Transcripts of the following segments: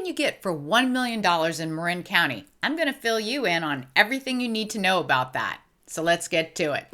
you get for $1 million in Marin County? I'm going to fill you in on everything you need to know about that. So let's get to it.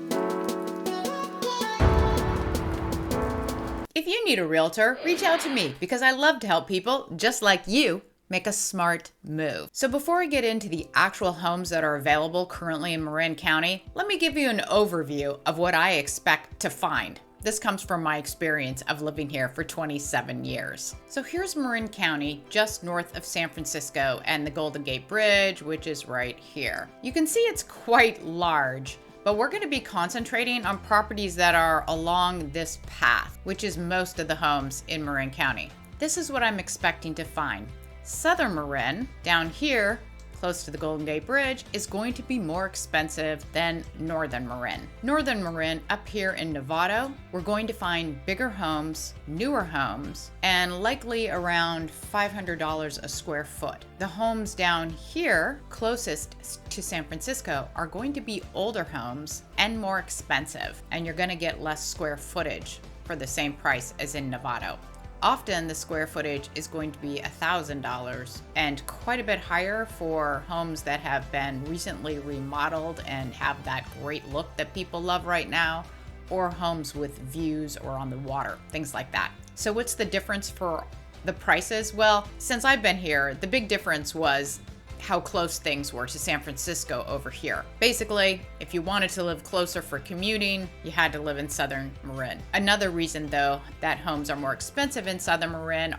If you need a realtor, reach out to me because I love to help people just like you make a smart move. So before I get into the actual homes that are available currently in Marin County, let me give you an overview of what I expect to find. This comes from my experience of living here for 27 years. So here's Marin County, just north of San Francisco and the Golden Gate Bridge, which is right here. You can see it's quite large, but we're going to be concentrating on properties that are along this path, which is most of the homes in Marin County. This is what I'm expecting to find. Southern Marin, down here, close to the Golden Gate Bridge, is going to be more expensive than Northern Marin. Northern Marin, up here in Novato, we're going to find bigger homes, newer homes, and likely around $500 a square foot. The homes down here, closest to San Francisco, are going to be older homes and more expensive, and you're going to get less square footage for the same price as in Novato. Often the square footage is going to be $1,000 and quite a bit higher for homes that have been recently remodeled and have that great look that people love right now, or homes with views or on the water, things like that. So what's the difference for the prices? Well, since I've been here, the big difference was how close things were to San Francisco over here. Basically, if you wanted to live closer for commuting, you had to live in Southern Marin. Another reason, though, that homes are more expensive in Southern Marin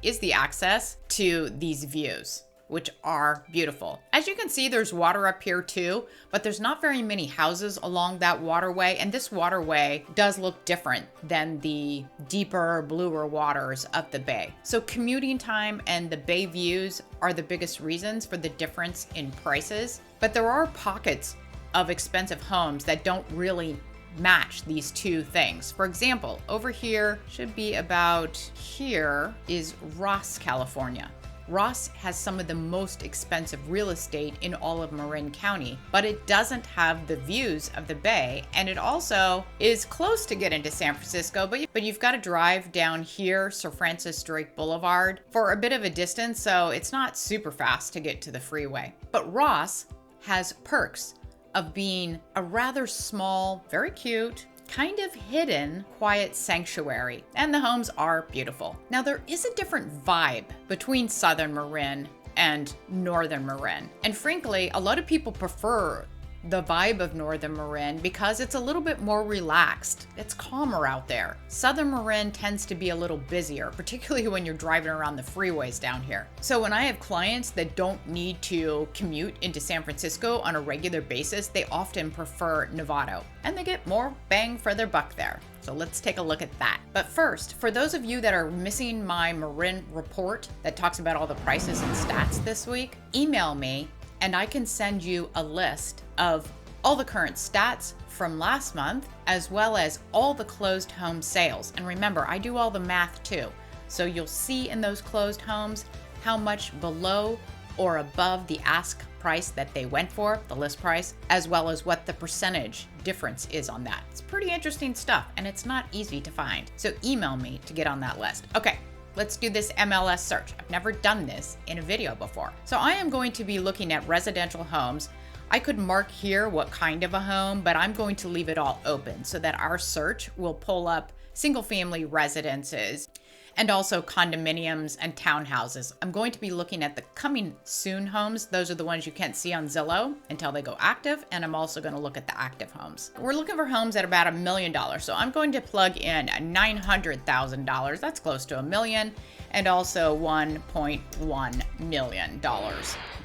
is the access to these views, which are beautiful. As you can see, there's water up here too, but there's not very many houses along that waterway, and this waterway does look different than the deeper, bluer waters of the bay. So commuting time and the bay views are the biggest reasons for the difference in prices, but there are pockets of expensive homes that don't really match these two things. For example, over here should be about here is Ross, California. Ross has some of the most expensive real estate in all of Marin County, but it doesn't have the views of the bay, and it also is close to getting to San Francisco, but you've got to drive down here, Sir Francis Drake Boulevard, for a bit of a distance, so it's not super fast to get to the freeway. But Ross has perks of being a rather small, very cute, kind of hidden, quiet sanctuary, and the homes are beautiful. Now, there is a different vibe between Southern Marin and Northern Marin, and frankly, a lot of people prefer the vibe of Northern Marin because it's a little bit more relaxed. It's calmer out there. Southern Marin tends to be a little busier, particularly when you're driving around the freeways down here. So when I have clients that don't need to commute into San Francisco on a regular basis, they often prefer Novato, and they get more bang for their buck there. So let's take a look at that. But first, for those of you that are missing my Marin report that talks about all the prices and stats this week, email me and I can send you a list of all the current stats from last month, as well as all the closed home sales. And remember, I do all the math too. So you'll see in those closed homes how much below or above the ask price that they went for, the list price, as well as what the percentage difference is on that. It's pretty interesting stuff, and it's not easy to find. So email me to get on that list. Okay. Let's do this MLS search. I've never done this in a video before. So I am going to be looking at residential homes. I could mark here what kind of a home, but I'm going to leave it all open so that our search will pull up single-family residences and also condominiums and townhouses. I'm going to be looking at the coming soon homes. Those are the ones you can't see on Zillow until they go active, and I'm also going to look at the active homes. We're looking for homes at about $1 million, so I'm going to plug in $900,000. That's close to $1 million, and also $1.1 million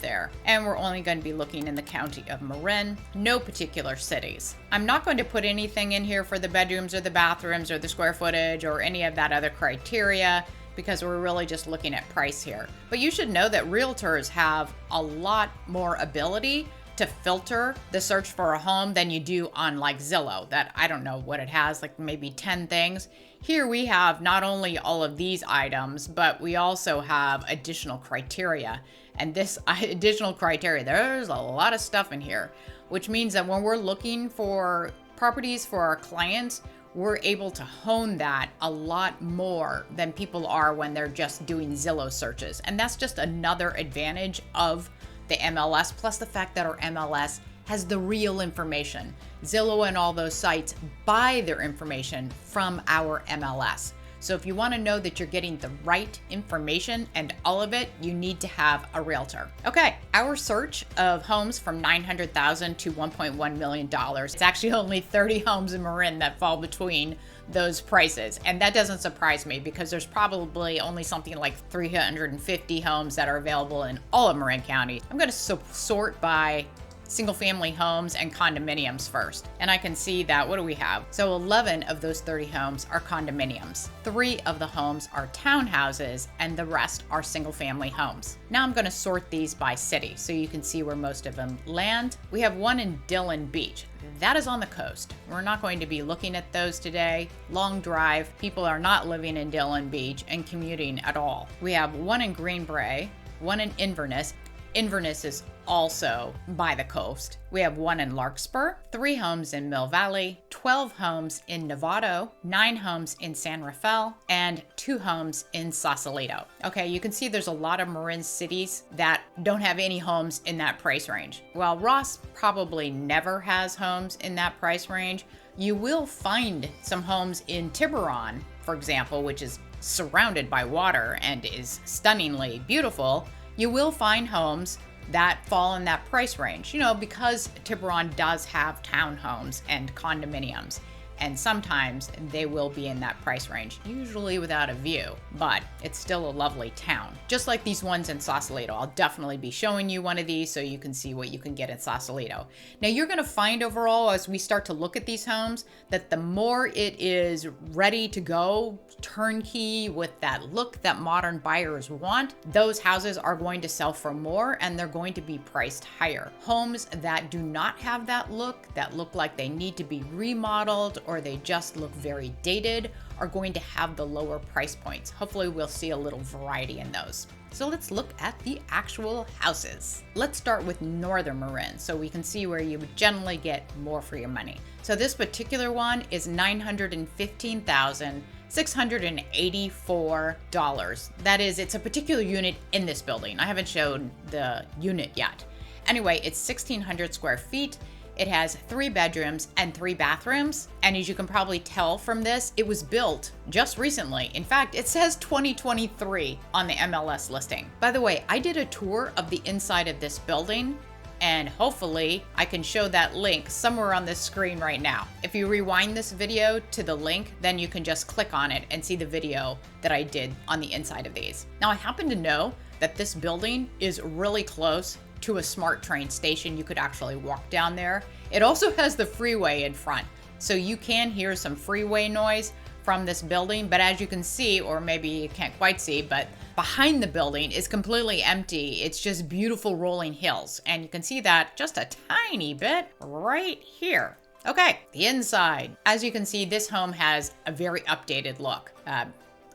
there. And we're only going to be looking in the county of Marin, no particular cities. I'm not going to put anything in here for the bedrooms or the bathrooms or the square footage or any of that other criteria because we're really just looking at price here. But you should know that realtors have a lot more ability to filter the search for a home than you do on like Zillow, that I don't know what it has, like maybe 10 things. Here we have not only all of these items, but we also have additional criteria. And this additional criteria, there's a lot of stuff in here, which means that when we're looking for properties for our clients, we're able to hone that a lot more than people are when they're just doing Zillow searches. And that's just another advantage of the MLS, plus the fact that our MLS has the real information. Zillow and all those sites buy their information from our MLS. So if you want to know that you're getting the right information and all of it, you need to have a realtor. Okay, our search of homes from $900,000 to $1.1 million. It's actually only 30 homes in Marin that fall between those prices. And that doesn't surprise me because there's probably only something like 350 homes that are available in all of Marin County. I'm going to sort by single family homes and condominiums first. And I can see that, what do we have? So 11 of those 30 homes are condominiums. 3 of the homes are townhouses and the rest are single family homes. Now I'm going to sort these by city so you can see where most of them land. We have one in Dillon Beach. That is on the coast. We're not going to be looking at those today. Long drive. People are not living in Dillon Beach and commuting at all. We have one in Greenbrae, one in Inverness. Inverness is also by the coast. We have one in Larkspur, 3 homes in Mill Valley, 12 homes in Novato, 9 homes in San Rafael, and 2 homes in Sausalito. Okay, you can see there's a lot of Marin cities that don't have any homes in that price range. While Ross probably never has homes in that price range, you will find some homes in Tiburon, for example, which is surrounded by water and is stunningly beautiful. You will find homes that fall in that price range, because Tiburon does have townhomes and condominiums. And sometimes they will be in that price range, usually without a view, but it's still a lovely town. Just like these ones in Sausalito. I'll definitely be showing you one of these so you can see what you can get in Sausalito. Now you're gonna find overall, as we start to look at these homes, that the more it is ready to go, turnkey with that look that modern buyers want, those houses are going to sell for more and they're going to be priced higher. Homes that do not have that look like they need to be remodeled or they just look very dated, are going to have the lower price points. Hopefully we'll see a little variety in those. So let's look at the actual houses. Let's start with Northern Marin so we can see where you would generally get more for your money. So this particular one is $915,684. That is, it's a particular unit in this building. I haven't shown the unit yet. Anyway, it's 1,600 square feet. It has 3 bedrooms and 3 bathrooms. And as you can probably tell from this, it was built just recently. In fact, it says 2023 on the MLS listing. By the way, I did a tour of the inside of this building, and hopefully I can show that link somewhere on this screen right now. If you rewind this video to the link, then you can just click on it and see the video that I did on the inside of these. Now, I happen to know that this building is really close to a smart train station. You could actually walk down there. It also has the freeway in front, so you can hear some freeway noise from this building, but as you can see, or maybe you can't quite see, but behind the building is completely empty. It's just beautiful rolling hills, and you can see that just a tiny bit right here. Okay, the inside. As you can see, this home has a very updated look.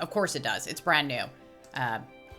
Of course it does, it's brand new.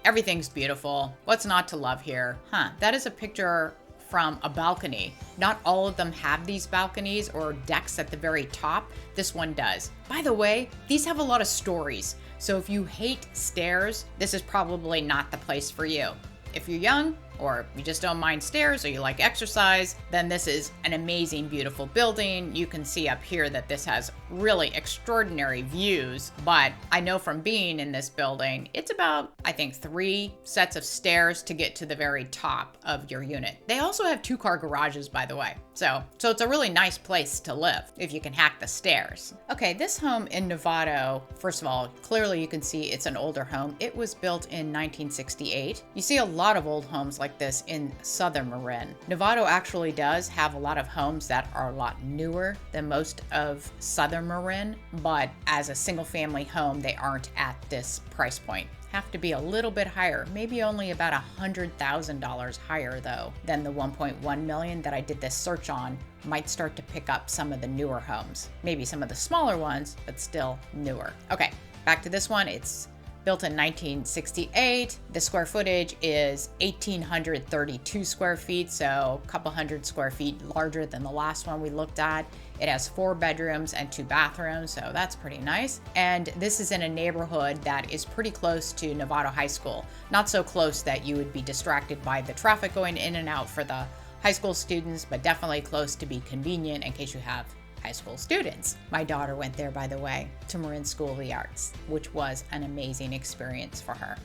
Everything's beautiful. What's not to love here? That is a picture from a balcony. Not all of them have these balconies or decks at the very top. This one does. By the way, these have a lot of stories. So if you hate stairs, this is probably not the place for you. If you're young, or you just don't mind stairs, or you like exercise, then this is an amazing, beautiful building. You can see up here that this has really extraordinary views, but I know from being in this building, it's about, I think, 3 sets of stairs to get to the very top of your unit. They also have 2-car garages, by the way. So it's a really nice place to live if you can hack the stairs. Okay, this home in Novato, first of all, clearly you can see it's an older home. It was built in 1968. You see a lot of old homes like this in Southern Marin. Novato actually does have a lot of homes that are a lot newer than most of Southern Marin, but as a single family home, they aren't at this price point. Have to be a little bit higher, maybe only about $100,000 higher though than the 1.1 million that I did this search on. Might start to pick up some of the newer homes, maybe some of the smaller ones, but still newer. Okay, back to this one. It's Built in 1968, the square footage is 1,832 square feet, so a couple hundred square feet larger than the last one we looked at. It has 4 bedrooms and 2 bathrooms, so that's pretty nice. And this is in a neighborhood that is pretty close to Novato High School. Not so close that you would be distracted by the traffic going in and out for the high school students, but definitely close to be convenient in case you have high school students. My daughter went there, by the way, to Marin School of the Arts, which was an amazing experience for her.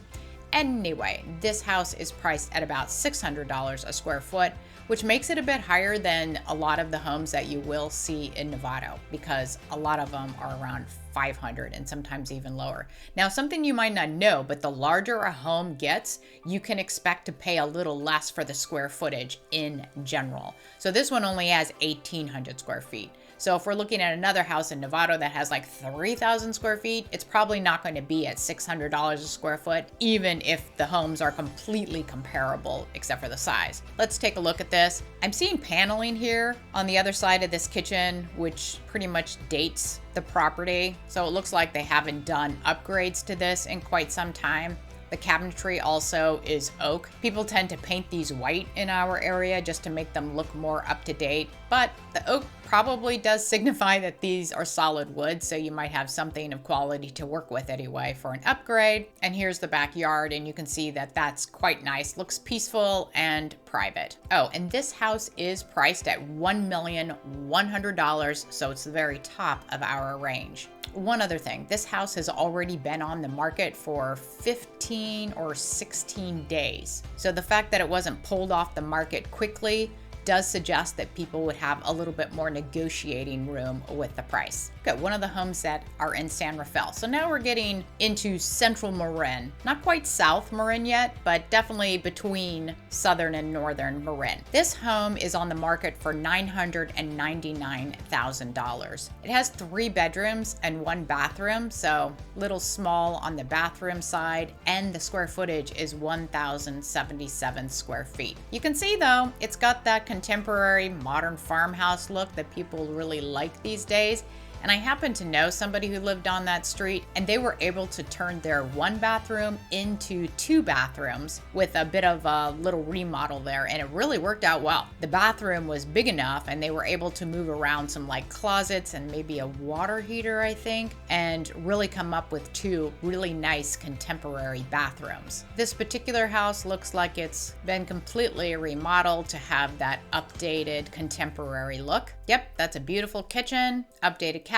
Anyway, this house is priced at about $600 a square foot, which makes it a bit higher than a lot of the homes that you will see in Novato, because a lot of them are around 500 and sometimes even lower. Now, something you might not know, but the larger a home gets, you can expect to pay a little less for the square footage in general. So this one only has 1,800 square feet. So if we're looking at another house in Novato that has like 3,000 square feet, it's probably not going to be at $600 a square foot, even if the homes are completely comparable, except for the size. Let's take a look at this. I'm seeing paneling here on the other side of this kitchen, which pretty much dates the property. So it looks like they haven't done upgrades to this in quite some time. The cabinetry also is oak. People tend to paint these white in our area just to make them look more up to date, but the oak probably does signify that these are solid wood, so you might have something of quality to work with anyway for an upgrade. And here's the backyard, and you can see that that's quite nice. Looks peaceful and private. Oh, and this house is priced at $1,100,000, so it's the very top of our range. One other thing, this house has already been on the market for 15 or 16 days. So the fact that it wasn't pulled off the market quickly does suggest that people would have a little bit more negotiating room with the price. Okay, one of the homes that are in San Rafael. So now we're getting into Central Marin. Not quite South Marin yet, but definitely between Southern and Northern Marin. This home is on the market for $999,000. It has 3 bedrooms and 1 bathroom, so little small on the bathroom side, and the square footage is 1,077 square feet. You can see though, it's got that contemporary modern farmhouse look that people really like these days. And I happen to know somebody who lived on that street, and they were able to turn their 1 bathroom into 2 bathrooms with a bit of a little remodel there, and it really worked out well. The bathroom was big enough, and they were able to move around some like closets and maybe a water heater, I think, and really come up with 2 really nice contemporary bathrooms. This particular house looks like it's been completely remodeled to have that updated contemporary look. Yep, that's a beautiful kitchen, updated cabinets.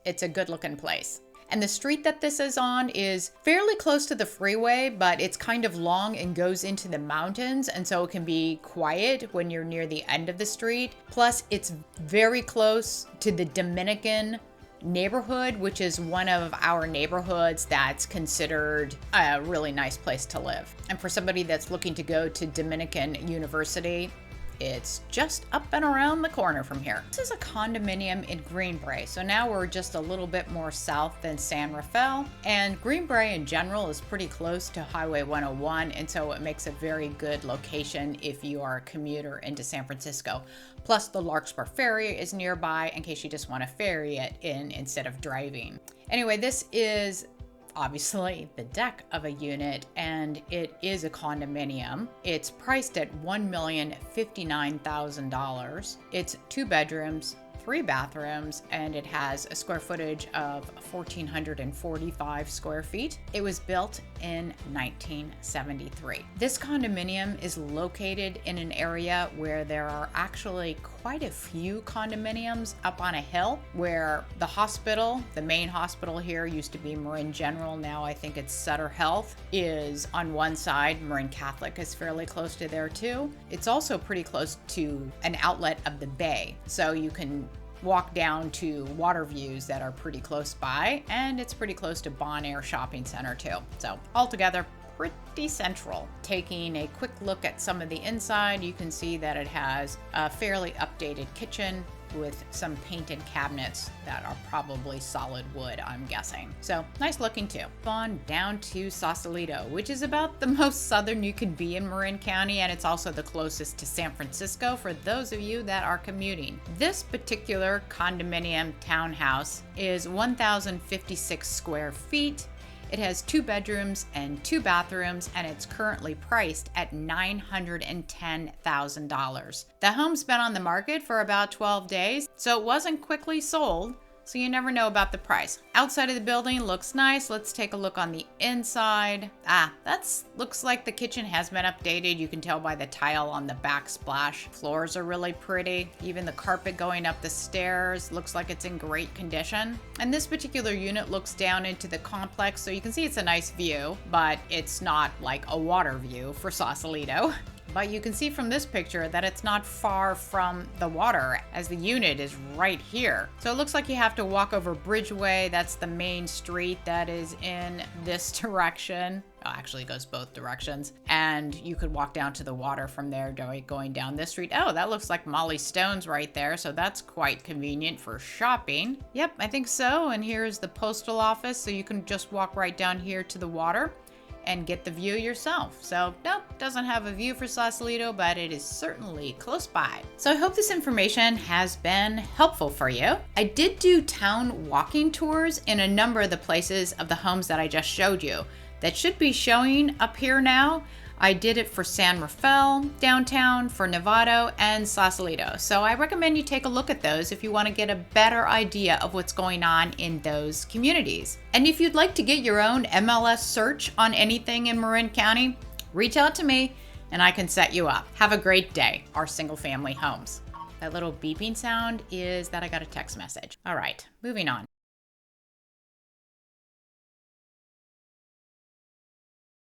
It's a good looking place. And the street that this is on is fairly close to the freeway, but it's kind of long and goes into the mountains, and so it can be quiet when you're near the end of the street. Plus, it's very close to the Dominican neighborhood, which is one of our neighborhoods that's considered a really nice place to live. And for somebody that's looking to go to Dominican University, it's just up and around the corner from here. This is a condominium in Greenbrae. So now we're just a little bit more south than San Rafael. And Greenbrae in general is pretty close to Highway 101. And so it makes a very good location if you are a commuter into San Francisco. Plus the Larkspur Ferry is nearby in case you just want to ferry it in instead of driving. Anyway, this is obviously the deck of a unit, and it is a condominium. It's priced at $1,059,000. It's 2 bedrooms, 3 bathrooms, and it has a square footage of 1,445 square feet. It was built in 1973. This condominium is located in an area where there are actually quite a few condominiums up on a hill, where the hospital, the main hospital here used to be Marin General, now I think it's Sutter Health, is on one side. Marin Catholic is fairly close to there too. It's also pretty close to an outlet of the bay, so you can walk down to water views that are pretty close by, and it's pretty close to Bon Air Shopping Center too. So altogether, pretty central. Taking a quick look at some of the inside, you can see that it has a fairly updated kitchen with some painted cabinets that are probably solid wood, I'm guessing. So nice looking too. On down to Sausalito, which is about the most southern you can be in Marin County, and it's also the closest to San Francisco for those of you that are commuting. This particular condominium townhouse is 1,056 square feet. It has 2 bedrooms and 2 bathrooms, and it's currently priced at $910,000. The home's been on the market for about 12 days, so it wasn't quickly sold, so you never know about the price. Outside of the building looks nice. Let's take a look on the inside. Looks like the kitchen has been updated. You can tell by the tile on the backsplash. Floors are really pretty. Even the carpet going up the stairs looks like it's in great condition. And this particular unit looks down into the complex, so you can see it's a nice view, but it's not like a water view for Sausalito. But you can see from this picture that it's not far from the water, as the unit is right here. So it looks like you have to walk over Bridgeway. That's the main street that is in this direction. Oh, actually it goes both directions. And you could walk down to the water from there going down this street. Oh, that looks like Molly Stone's right there. So that's quite convenient for shopping. Yep, I think so. And here's the postal office. So you can just walk right down here to the water and get the view yourself. So nope, doesn't have a view for Sausalito, but it is certainly close by. So I hope this information has been helpful for you. I did do town walking tours in a number of the places of the homes that I just showed you. That should be showing up here now. I did it for San Rafael, downtown, for Novato, and Sausalito. So I recommend you take a look at those if you want to get a better idea of what's going on in those communities. And if you'd like to get your own MLS search on anything in Marin County, reach out to me and I can set you up. Have a great day, our single family homes. That little beeping sound is that I got a text message. All right, moving on.